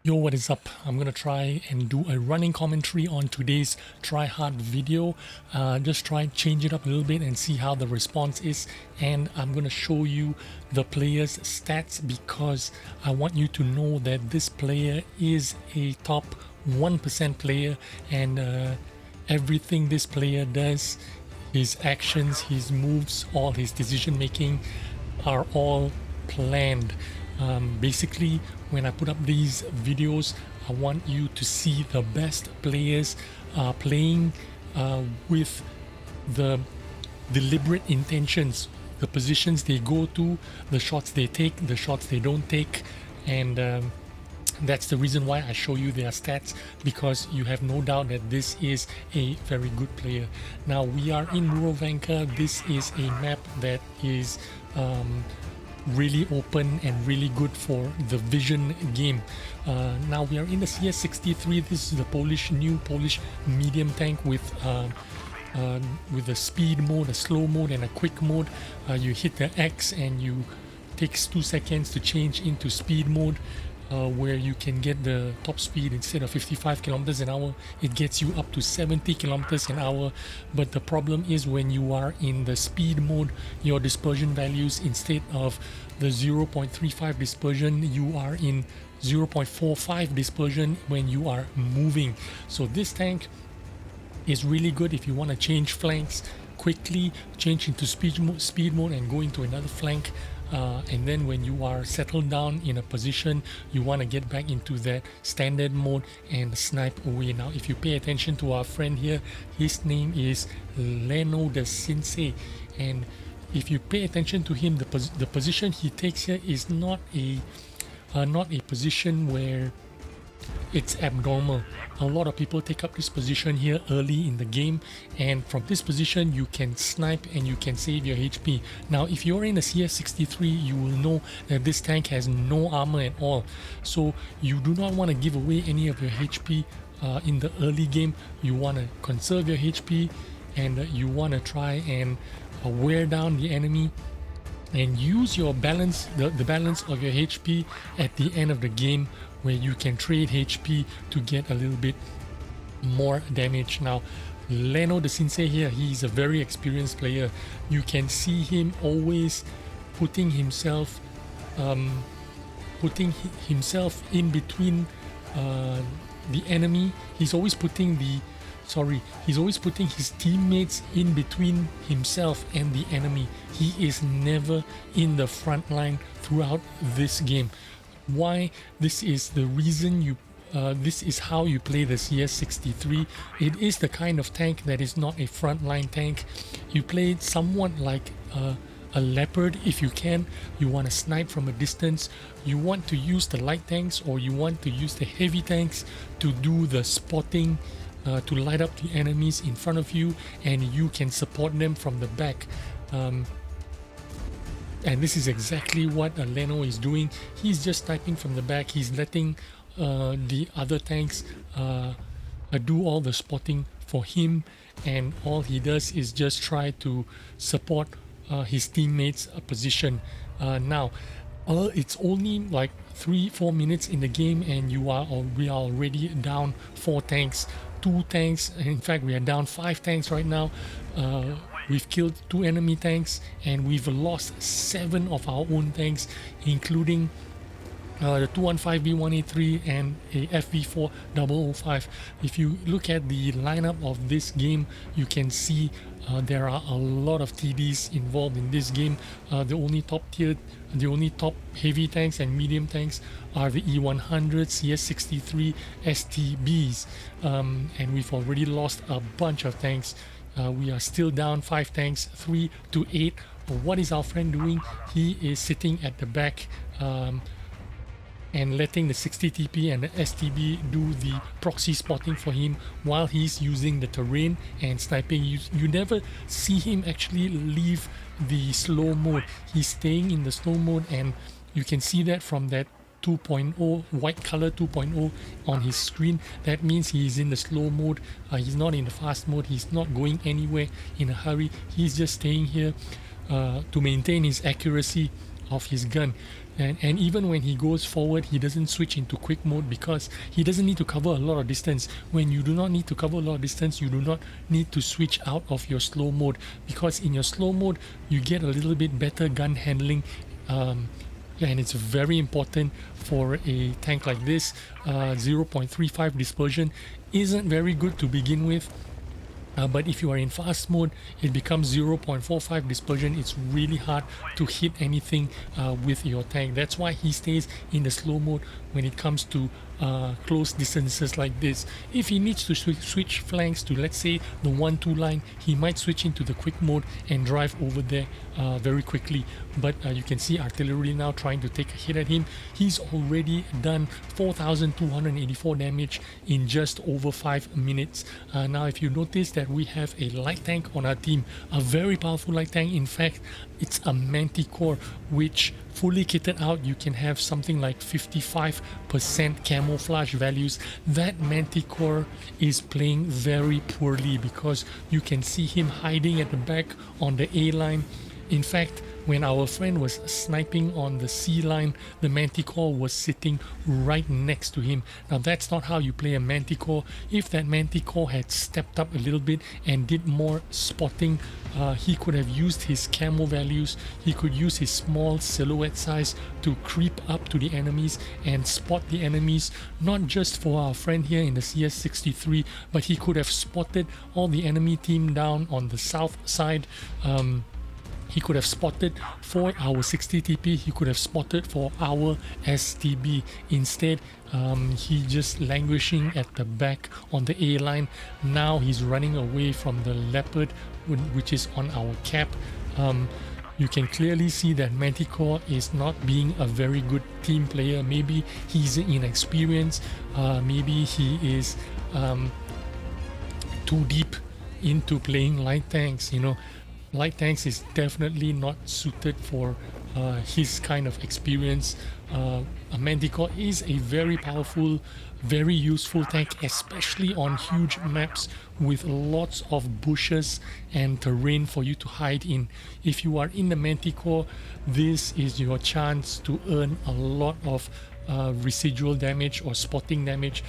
Yo, what is up? I'm gonna try and do a running commentary on today's try hard video. Just try and change it up a little bit and see how the response is. And I'm gonna show you the player's stats because I want you to know that this player is a top 1% player, and everything this player does, his actions, his moves, all his decision making are all planned. Basically, when I put up these videos, I want you to see the best players playing with the deliberate intentions, the positions they go to, the shots they take, the shots they don't take, and that's the reason why I show you their stats, because you have no doubt that this is a very good player. Now we are in Murovanka. This is a map that is really open and really good for the vision game. Now we are in the CS-63. This is the new Polish medium tank with a speed mode, a slow mode, and a quick mode. You hit the X and you takes 2 seconds to change into speed mode, where you can get the top speed. Instead of 55 kilometers an hour, it gets you up to 70 kilometers an hour. But the problem is, when you are in the speed mode, your dispersion values, instead of the 0.35 dispersion, you are in 0.45 dispersion when you are moving. So this tank is really good if you want to change flanks quickly, change into speed mode and go into another flank. And then when you are settled down in a position, you want to get back into that standard mode and snipe away. Now if you pay attention to our friend here, his name is Leno the Sensei, and if you pay attention to him, the position he takes here is not a position where it's abnormal. A lot of people take up this position here early in the game, and from this position you can snipe and you can save your HP. Now if you're in a CS-63, you will know that this tank has no armor at all, so you do not want to give away any of your HP in the early game. You want to conserve your HP, and you want to try and wear down the enemy and use your balance, the balance of your HP at the end of the game, where you can trade HP to get a little bit more damage. Now Leno the Sensei here, he's a very experienced player. You can see him always putting himself in between the enemy. He's always putting his teammates in between himself and the enemy. He is never in the front line throughout this game. Why? This is the reason this is how you play the CS-63. It is the kind of tank that is not a frontline tank. You play it somewhat like a leopard if you can. You want to snipe from a distance. You want to use the light tanks, or you want to use the heavy tanks to do the spotting, to light up the enemies in front of you, and you can support them from the back. And this is exactly what Leno is doing. He's just sniping from the back. He's letting the other tanks do all the spotting for him, and all he does is just try to support his teammates' position. Now it's only like 3-4 minutes in the game, and we are already down 4 tanks, 2 tanks. In fact, we are down 5 tanks right now. We've killed 2 enemy tanks, and we've lost 7 of our own tanks, including the 215B1A3 and a FV4 005. If you look at the lineup of this game, you can see there are a lot of TDs involved in this game. The only top heavy tanks and medium tanks are the E100, CS-63, STBs, and we've already lost a bunch of tanks. We are still down 5 tanks, 3 to 8. What is our friend doing? He is sitting at the back and letting the 60TP and the STB do the proxy spotting for him while he's using the terrain and sniping. You never see him actually leave the slow mode. He's staying in the slow mode, and you can see that from that 2.0 white color 2.0 on his screen. That means he's in the slow mode. He's not in the fast mode. He's not going anywhere in a hurry. He's just staying here to maintain his accuracy of his gun. And even when he goes forward, he doesn't switch into quick mode because he doesn't need to cover a lot of distance. When you do not need to cover a lot of distance, you do not need to switch out of your slow mode, because in your slow mode you get a little bit better gun handling. Yeah, and it's very important for a tank like this. 0.35 dispersion isn't very good to begin with. But if you are in fast mode, it becomes 0.45 dispersion. It's really hard to hit anything with your tank. That's why he stays in the slow mode when it comes to close distances like this. If he needs to switch flanks to, let's say, the 1-2 line, he might switch into the quick mode and drive over there very quickly. But you can see artillery now trying to take a hit at him. He's already done 4,284 damage in just over 5 minutes. Now if you notice that we have a light tank on our team, a very powerful light tank. In fact, it's a Manticore, which fully kitted out you can have something like 55% camouflage values. That Manticore is playing very poorly because you can see him hiding at the back on the A line. In fact, when our friend was sniping on the C line, the Manticore was sitting right next to him. Now that's not how you play a Manticore. If that Manticore had stepped up a little bit and did more spotting, he could have used his camo values. He could use his small silhouette size to creep up to the enemies and spot the enemies, not just for our friend here in the CS-63, but he could have spotted all the enemy team down on the south side. He could have spotted for our 60 TP, he could have spotted for our STB. Instead, he just languishing at the back on the A line. Now he's running away from the Leopard, which is on our cap. You can clearly see that Manticore is not being a very good team player. Maybe he's inexperienced, maybe he is too deep into playing light tanks, you know. Light tanks is definitely not suited for his kind of experience. A Manticore is a very powerful, very useful tank, especially on huge maps with lots of bushes and terrain for you to hide in. If you are in the Manticore, this is your chance to earn a lot of residual damage or spotting damage,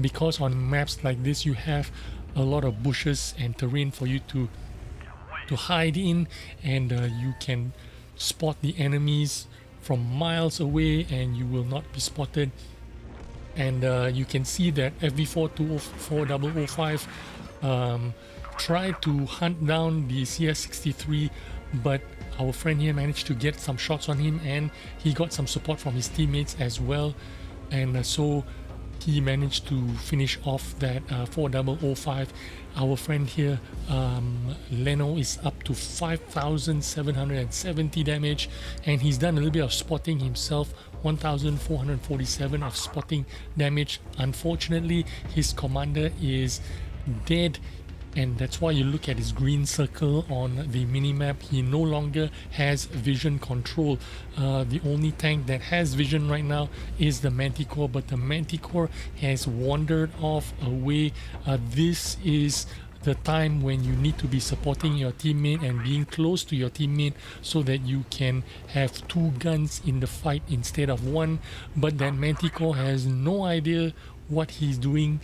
because on maps like this you have a lot of bushes and terrain for you to hide in, and you can spot the enemies from miles away and you will not be spotted. And you can see that FV424005 tried to hunt down the CS-63, but our friend here managed to get some shots on him and he got some support from his teammates as well, and so he managed to finish off that 4005. Our friend here, Leno, is up to 5,770 damage, and he's done a little bit of spotting himself, 1,447 of spotting damage. Unfortunately, his commander is dead, and that's why you look at his green circle on the minimap. He no longer has vision control. The only tank that has vision right now is the Manticore, but the Manticore has wandered off away. This is the time when you need to be supporting your teammate and being close to your teammate so that you can have two guns in the fight instead of one. But that Manticore has no idea what he's doing.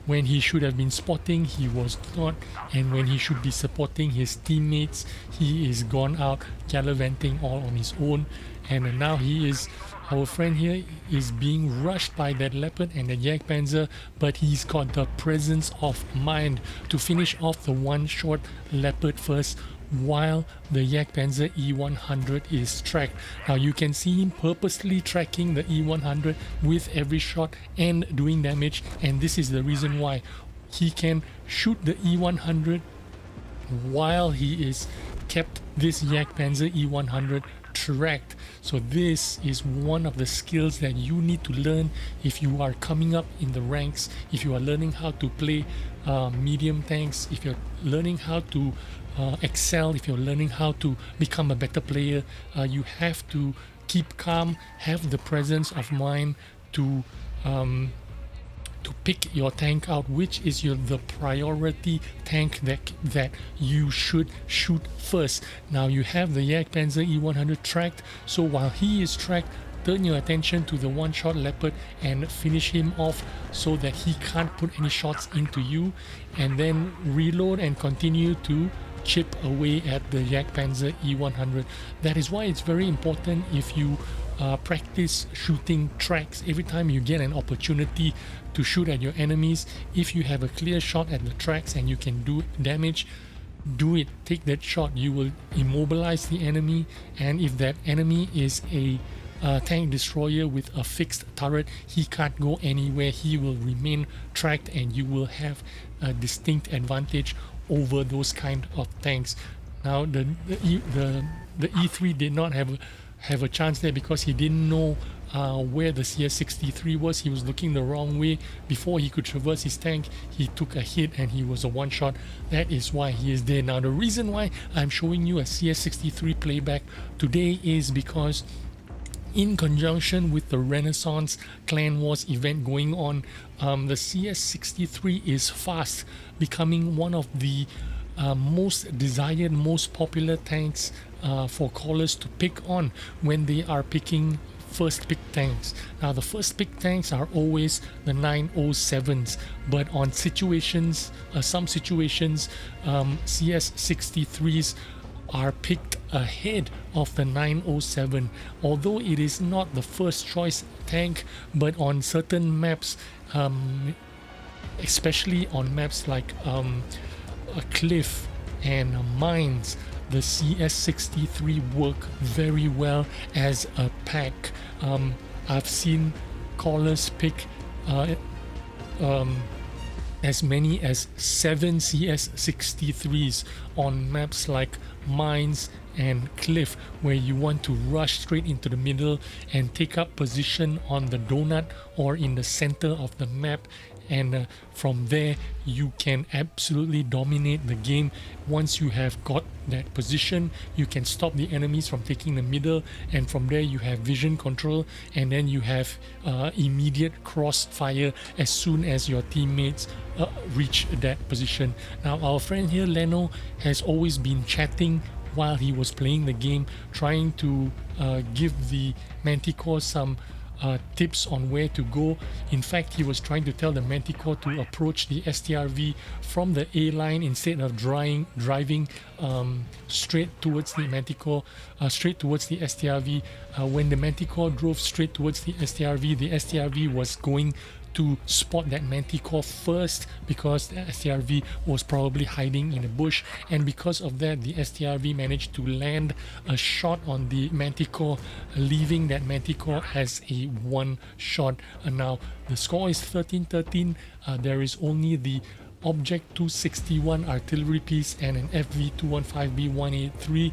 When he should have been spotting, he was not, and when he should be supporting his teammates, he is gone out gallivanting all on his own. And now our friend here is being rushed by that Leopard and the Jagdpanzer, but he's got the presence of mind to finish off the one-shot Leopard first, while the Jagdpanzer E100 is tracked. Now you can see him purposely tracking the E100 with every shot and doing damage, and this is the reason why he can shoot the E100 while he is kept this Jagdpanzer E100 tracked. So this is one of the skills that you need to learn if you are coming up in the ranks, if you are learning how to play medium tanks, if you're learning how to excel, if you're learning how to become a better player. You have to keep calm, have the presence of mind to to pick your tank out, which is the priority tank that you should shoot first. Now you have the Jagdpanzer E100 tracked, so while he is tracked, turn your attention to the one-shot Leopard and finish him off so that he can't put any shots into you, and then reload and continue to chip away at the Jagdpanzer E100. That is why it's very important, if you practice shooting tracks, every time you get an opportunity to shoot at your enemies, if you have a clear shot at the tracks and you can do damage, do it. Take that shot. You will immobilize the enemy, and if that enemy is a tank destroyer with a fixed turret, he can't go anywhere. He will remain tracked, and you will have a distinct advantage over those kind of tanks. Now the E3 did not have a chance there because he didn't know where the CS-63 was. He was looking the wrong way. Before he could traverse his tank, he took a hit and he was a one-shot. That is why he is there. Now the reason why I'm showing you a CS-63 playback today is because in conjunction with the Renaissance Clan Wars event going on, the CS-63 is fast becoming one of the most desired, most popular tanks for callers to pick on when they are picking first pick tanks. Now the first pick tanks are always the 907s, but on situations, some situations, CS-63s are picked ahead of the 907, although it is not the first choice tank. But on certain maps, especially on maps like a cliff and mines, the CS-63 work very well as a pack. I've seen callers pick as many as 7 CS-63s on maps like mines and cliff, where you want to rush straight into the middle and take up position on the donut or in the center of the map, and from there you can absolutely dominate the game. Once you have got that position, you can stop the enemies from taking the middle, and from there you have vision control, and then you have immediate crossfire as soon as your teammates reach that position. Now our friend here, Leno, has always been chatting while he was playing the game, trying to give the Manticore some tips on where to go. In fact, he was trying to tell the Manticore to approach the STRV from the A line instead of driving straight towards the Manticore, straight towards the STRV. When the Manticore drove straight towards the STRV was going to spot that Manticore first, because the STRV was probably hiding in a bush, and because of that the STRV managed to land a shot on the Manticore, leaving that Manticore as a one shot. Now the score is 13-13. There is only the Object 261 artillery piece and an FV215B183,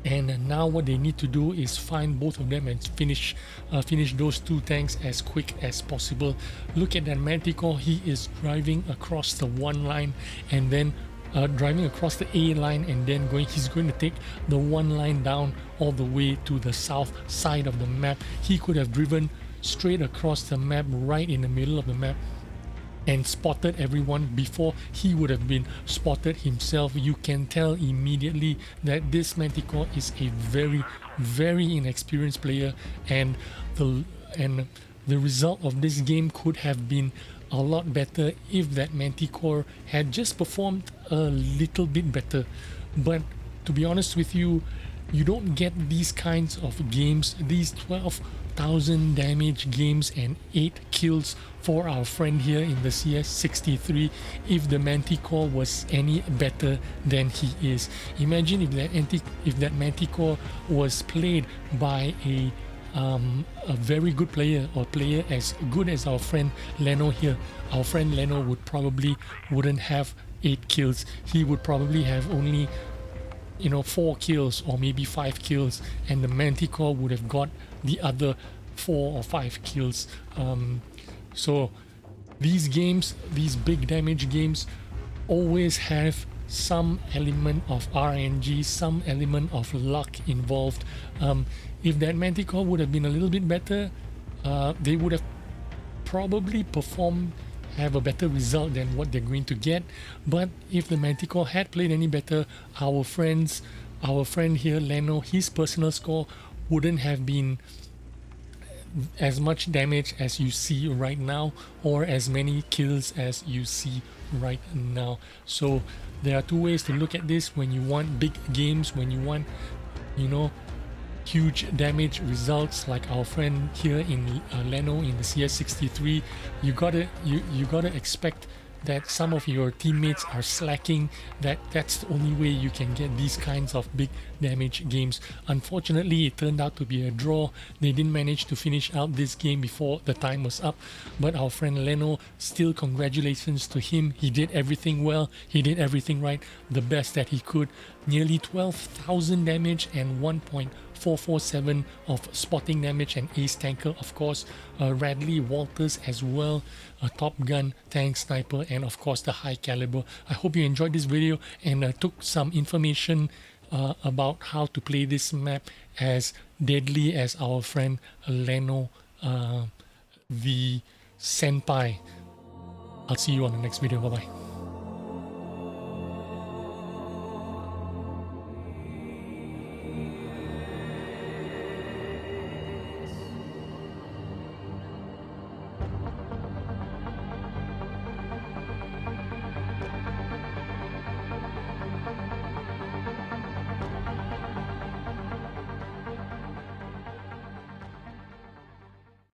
and now what they need to do is find both of them and finish those two tanks as quick as possible. Look at that Manticore. He is driving across the one line and then driving across the A line, and then he's going to take the one line down all the way to the south side of the map. He could have driven straight across the map, right in the middle of the map, and spotted everyone before he would have been spotted himself. You can tell immediately that this Manticore is a very, very inexperienced player, and the result of this game could have been a lot better if that Manticore had just performed a little bit better. But to be honest with you, you don't get these kinds of games, these 12,000 damage games and 8 kills for our friend here in the CS-63 if the Manticore was any better than he is. Imagine if that Manticore was played by a very good player, or player as good as our friend Leno here. Our friend Leno wouldn't have 8 kills. He would probably have only 4 kills or maybe 5 kills, and the Manticore would have got the other 4 or 5 kills. So these games, these big damage games, always have some element of RNG, some element of luck involved. If that Manticore would have been a little bit better, they would have probably have a better result than what they're going to get. But if the Manticore had played any better, our friend here, Leno, his personal score wouldn't have been as much damage as you see right now, or as many kills as you see right now. So there are two ways to look at this. When you want big games, when you want, you know, huge damage results like our friend here in Leno in the CS-63, you gotta expect that some of your teammates are slacking. That's the only way you can get these kinds of big damage games. Unfortunately, it turned out to be a draw. They didn't manage to finish out this game before the time was up, but our friend Leno, still congratulations to him. He did everything well, he did everything right, the best that he could. Nearly 12,000 damage and 1.447 of spotting damage, and ace tanker, of course, Radley Walters as well, a Top Gun, tank, sniper, and of course the high caliber. I hope you enjoyed this video and took some information about how to play this map as deadly as our friend Leno the Senpai. I'll see you on the next video. Bye bye.